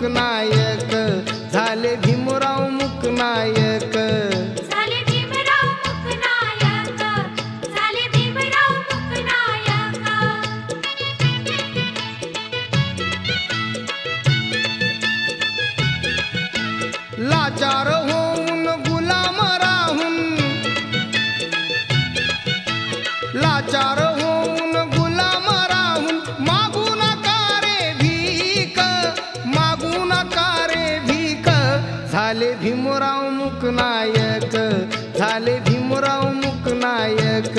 मुकनायक, झाले भीमराव मुकनायक. झाले भीमराव मुकनायक, झाले भीमराव मुकनायक. लाचार होऊन गुलाम राहून, लाचार होऊन गुलाम राहून, मागू नका रे भीक, मागू नका रे भीक. झाले भीमराव मुकनायक, झाले भीमराव मुकनायक.